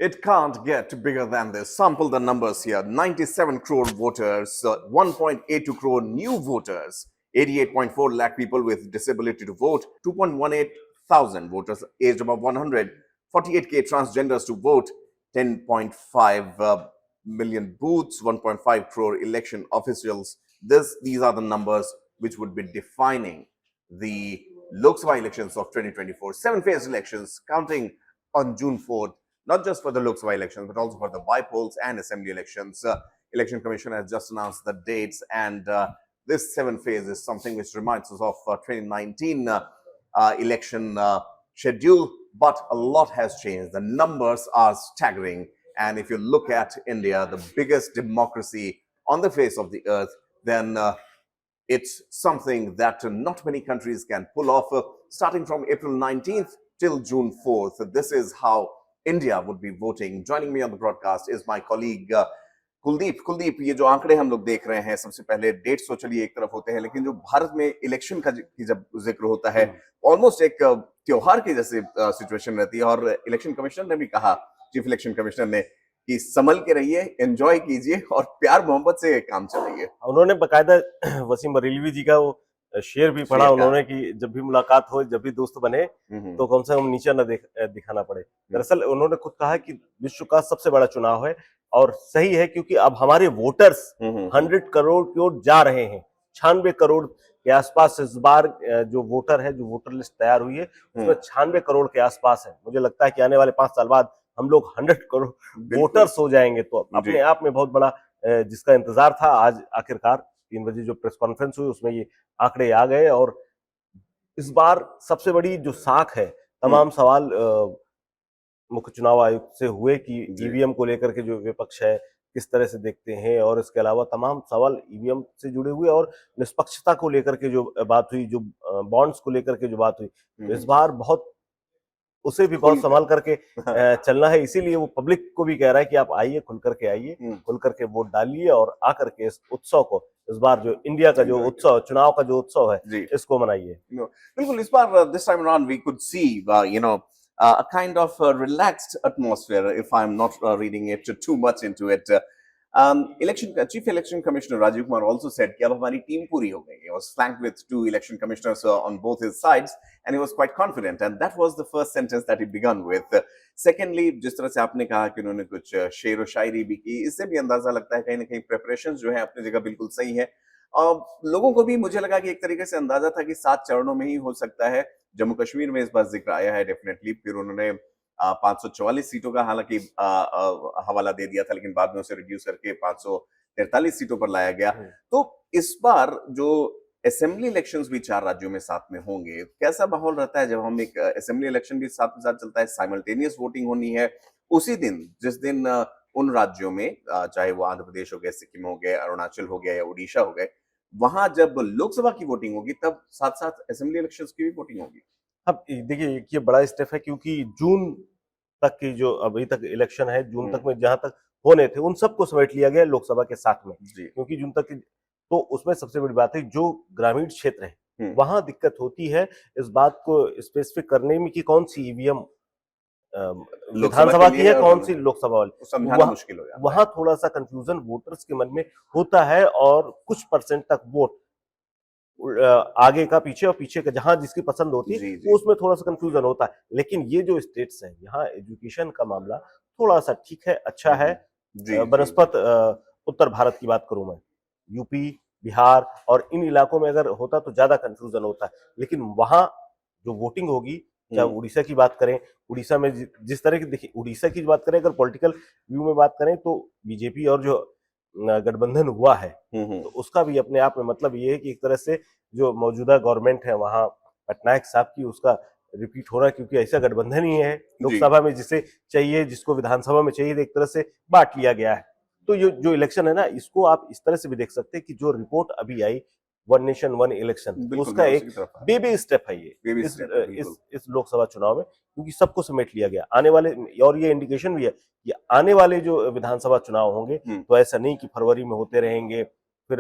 It can't get bigger than this. Sample the numbers here. 97 crore voters, 1.82 crore new voters, 88.4 lakh people with disability to vote, 2.18 thousand voters aged above 100, 48K transgenders to vote, 10.5 million booths, 1.5 crore election officials. These are the numbers which would be defining the Lok Sabha elections of 2024. 7 phase elections counting on June 4th, not just for the Lok Sabha elections, but also for the by-polls and assembly elections. Election Commission has just announced the dates, and this 7 phase is something which reminds us of 2019 election schedule, but a lot has changed. The numbers are staggering, and if you look at India, the biggest democracy on the face of the earth, then it's something that not many countries can pull off. Starting from April 19th till June 4th, this is how India would be voting. Joining me on the broadcast is my colleague Kuldeep. Kuldeep, ये जो आंकड़े हम लोग देख रहे हैं, सबसे पहले डेट्स तो चलिए एक तरफ होते हैं, लेकिन जो भारत में इलेक्शन का की जब जिक्र होता है, ऑलमोस्ट एक त्योहार की जैसे सिचुएशन रहती है। और इलेक्शन कमिश्नर ने भी कहा, चीफ इलेक्शन कमिश्नर ने, कि संभल के रहिए, एंजॉय कीजिए और प्यार मोहब्बत से काम चलाइए। उन्होंने बकायदा वसीम बरेलवी जी का वो शेर भी पढ़ा उन्होंने कि जब भी मुलाकात हो, जब भी दोस्त बने, तो कम से कम नीचे न दिखाना पड़े। दरअसल उन्होंने खुद कहा कि विश्व का सबसे बड़ा चुनाव है, और सही है, क्योंकि अब हमारे वोटर्स 100 करोड़ की ओर जा रहे हैं। 96 करोड़ के आसपास इस बार जो वोटर है, जो वोटर लिस्ट तैयार हुई है, उसमें 96 करोड़ के आसपास है। मुझे लगता है कि आने वाले 5 साल बाद हम लोग 100 करोड़ वोटर्स हो जाएंगे। तो अपने आप में बहुत बड़ा जिसका इंतजार था, आज आखिरकार 3 बजे जो प्रेस कॉन्फ्रेंस हुई उसमें ये आंकड़े आ गए। और इस बार सबसे बड़ी जो साख है, तमाम सवाल मुख्य चुनाव आयुक्त से हुए कि ईवीएम को लेकर के जो विपक्ष है किस तरह से देखते हैं, और इसके अलावा तमाम सवाल ईवीएम से जुड़े हुए और निष्पक्षता को लेकर के जो बात हुई, जो बॉन्ड्स को लेकर के जो बात हुई, तो इस बार बहुत उसे भी बहुत संभाल करके चलना है। इसीलिए वो पब्लिक को भी कह रहा है कि आप आइए, खुल करके आइए, खुल करके वोट डालिए, और आकर के इस उत्सव को, इस बार जो इंडिया का जो उत्सव, चुनाव का जो उत्सव है, इसको मनाइए। बिल्कुल, इस बार this time around we could see a kind of relaxed atmosphere, if I'm not reading it too much into it. Chief Election Commissioner Rajiv Kumar also said कि अब हमारी टीम पूरी हो गई. He was flanked with 2 election commissioners on both his sides, and he was quite confident. And that was the first sentence that he began with. Secondly, जिस तरह से आपने कहा कि उन्होंने कुछ शेर व शायरी भी की, इससे भी अंदाजा लगता है कहीं ना कहीं प्रेपरेशंस जो है अपनी जगह बिल्कुल सही है। लोगों को भी मुझे लगा कि एक तरीके से अंदाजा था कि 7 चरणों में ही हो सकता है। जम्मू कश्मीर में इस बार जिक्र आया है डेफिनेटली। फिर उन्होंने 544 सीटों का हालांकि हवाला दे दिया था, लेकिन बाद में उसे रिड्यूस करके 543 सीटों पर लाया गया। तो इस बार जो असेंबली इलेक्शंस भी 4 राज्यों में साथ में होंगे, कैसा माहौल रहता है जब हम एक असेंबली इलेक्शन भी साथ में साथ चलता है, साइमल्टेनियस वोटिंग होनी है उसी दिन, जिस दिन उन राज्यों में, चाहे वो आंध्र प्रदेश हो गए, सिक्किम हो गए, अरुणाचल हो गया या उड़ीसा हो गए, वहां जब लोकसभा की वोटिंग होगी, तब साथ साथ असेंबली इलेक्शंस की भी वोटिंग होगी। अब देखिए, ये बड़ा स्टेप है, क्योंकि जून तक की जो अभी तक इलेक्शन है, जून तक में जहां तक होने थे उन सबको समेट लिया गया लोकसभा के साथ में, क्योंकि जून तक तो उसमें सबसे बड़ी बात है जो ग्रामीण क्षेत्र है वहां दिक्कत होती है इस बात को स्पेसिफिक करने में कि कौन सी ईवीएम विधानसभा की है, कौन सी लोकसभा वाली, समझाना मुश्किल हो जाता है। वहां थोड़ा सा कंफ्यूजन वोटर्स के मन में होता है, और कुछ परसेंट तक वोट आगे का पीछे, और पीछे का जहां जिसकी पसंद होती है वो उसमें थोड़ा सा कंफ्यूजन होता है। लेकिन ये जो स्टेट्स हैं, यहाँ एजुकेशन का मामला थोड़ा सा ठीक है, अच्छा है। बनस्पत उत्तर भारत की बात करूं मैं, यूपी, बिहार और इन इलाकों में अगर होता तो ज्यादा कंफ्यूजन होता है। लेकिन वहां जो वोटिंग होगी, चाहे उड़ीसा की बात करें, उड़ीसा में जिस तरह की, देखिए उड़ीसा की बात करें, अगर पॉलिटिकल व्यू में बात करें, तो बीजेपी और जो गठबंधन हुआ है, तो उसका भी अपने आप में मतलब ये है कि एक तरह से जो मौजूदा गवर्नमेंट है वहां पटनायक साहब की, उसका रिपीट हो रहा है, क्योंकि ऐसा गठबंधन ही है लोकसभा में जिसे चाहिए, जिसको विधानसभा में चाहिए, एक तरह से बांट लिया गया है। तो ये जो इलेक्शन है ना, इसको आप इस तरह से भी देख सकते हैं कि जो रिपोर्ट अभी आई, 1 नेशन 1 इलेक्शन, उसका एक बेबी स्टेप है ये इस लोकसभा चुनाव में, क्योंकि सबको समेट लिया गया। आने वाले, और ये इंडिकेशन भी है कि आने वाले जो विधानसभा चुनाव होंगे, तो ऐसा नहीं कि फरवरी में होते रहेंगे, फिर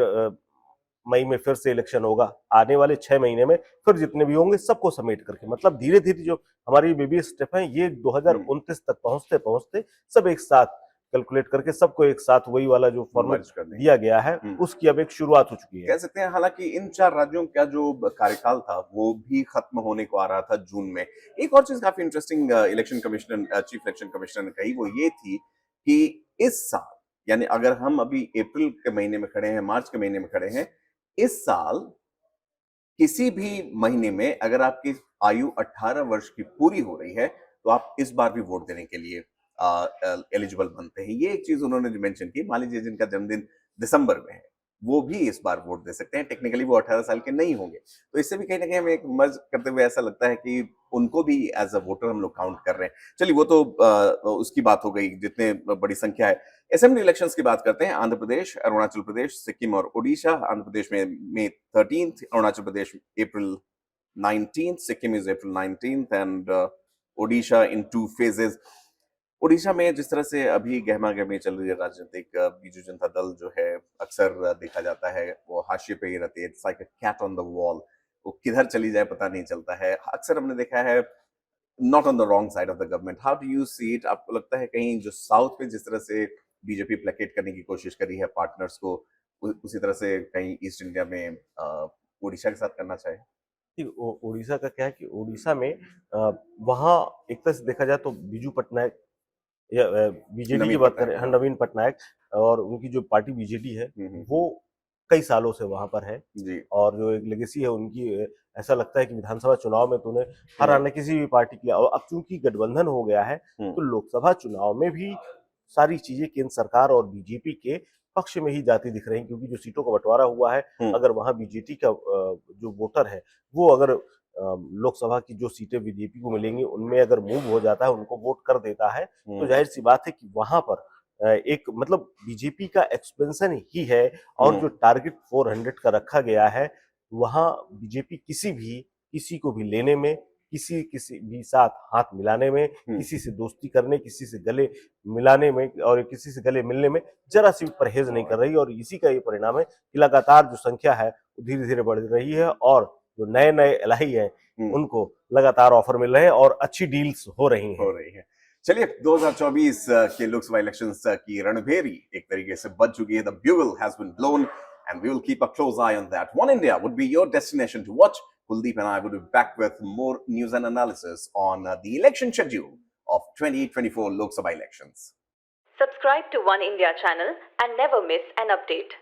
मई में फिर से इलेक्शन होगा, आने वाले 6 महीने में फिर जितने भी होंगे सबको समेट करके, मतलब धीरे धीरे जो हमारी बेबी स्टेप है ये 2029 तक पहुंचते पहुंचते सब एक साथ कैलकुलेट करके सबको एक साथ वही वाला जो फॉर्मेट मर्ज कर देंगे। दिया गया है उसकी अब एक शुरुआत हो चुकी है। कह सकते हैं हालांकि इन 4 राज्यों का जो कार्यकाल था वो भी खत्म होने को आ रहा था जून में। एक और चीज काफी interesting election commissioner chief election commissioner ने कही, वो ये थी कि इस साल, यानी अगर हम अभी अप्रैल के महीने में खड़े हैं, मार्च के महीने में खड़े हैं, इस साल किसी भी महीने में अगर आपकी आयु 18 वर्ष की पूरी हो रही है तो आप इस बार भी वोट देने के लिए एलिजिबल बनते हैं। ये एक चीज उन्होंने जो मेंशन की, मान लीजिए जिनका जन्मदिन दिसंबर में है वो भी इस बार वोट दे सकते हैं, टेक्निकली वो 18 साल के नहीं होंगे। तो इससे भी कहीं ना कहीं हमें एक मर्ज करते हुए ऐसा लगता है कि उनको भी एज अ वोटर हम लोग काउंट कर रहे हैं। चलिए वो तो उसकी बात हो गई, जितने बड़ी संख्या है। असेंबली इलेक्शंस की बात करते हैं। आंध्र प्रदेश, अरुणाचल प्रदेश, सिक्किम और ओडिशा। आंध्र प्रदेश में मई 13, अरुणाचल प्रदेश अप्रैल 19th, Sikkim is April 19th and Odisha in 2 phases। Odisha में जिस तरह से अभी गहमा गहमी चल रही है राजनीतिक, बीजू जनता दल जो है अक्सर देखा जाता है वो हाशिए पे ही रहती है, it's like a cat on the wall, वो किधर चली जाए पता नहीं चलता है। अक्सर हमने देखा है not on the wrong side of the government. How do you see it? आपको लगता है कहीं जो साउथ में जिस तरह से बीजेपी प्लेकेट करने की कोशिश करी है पार्टनर्स को, उसी तरह से कहीं ईस्ट इंडिया में ओडिशा के साथ करना चाहे? उड़ीसा का क्या है कि उड़ीसा में वहाँ एक तरह से देखा जाए तो बीजू पटनायक या बीजेडी की नवीन बात करें, पटनायक, हाँ, नवीन पटनायक और उनकी जो पार्टी बीजेडी है वो कई सालों से वहां पर है जी। और जो एक लेगेसी है उनकी, ऐसा लगता है कि विधानसभा चुनाव में तो उन्हें हर आने किसी भी पार्टी की, और अब चूंकि गठबंधन हो गया है तो लोकसभा चुनाव में भी सारी चीजें केंद्र सरकार और बीजेपी के पक्ष में ही जाती दिख रही हैं, क्योंकि जो सीटों का बंटवारा हुआ है, अगर वहां बीजेपी का जो वोटर है वो अगर लोकसभा की जो सीटें बीजेपी को मिलेंगी उनमें अगर मूव हो जाता है, उनको वोट कर देता है, तो जाहिर सी बात है कि वहां पर एक मतलब बीजेपी का एक्सपेंशन ही है। और जो टारगेट 400 का रखा गया है, वहां बीजेपी किसी को भी लेने में, किसी भी साथ हाथ मिलाने में, किसी से दोस्ती करने, किसी से गले मिलाने में और किसी से गले मिलने में जरा सी भी परहेज नहीं कर रही। और इसी का ये परिणाम है कि लगातार जो संख्या है वो धीरे धीरे बढ़ रही है और जो नए नए एलआई हैं उनको लगातार ऑफर मिल रहे हैं और अच्छी डील्स हो रही हैं। चलिए 2024 के लोकसभा इलेक्शंस की रणभेरी एक तरीके से बज चुकी है। The bugle has been blown and we will keep a close eye on that. One India would be your destination to watch. Kuldeep and I would be back with more news and analysis on the election schedule of 2024 Lok Sabha elections. Subscribe to One India channel and never miss an update.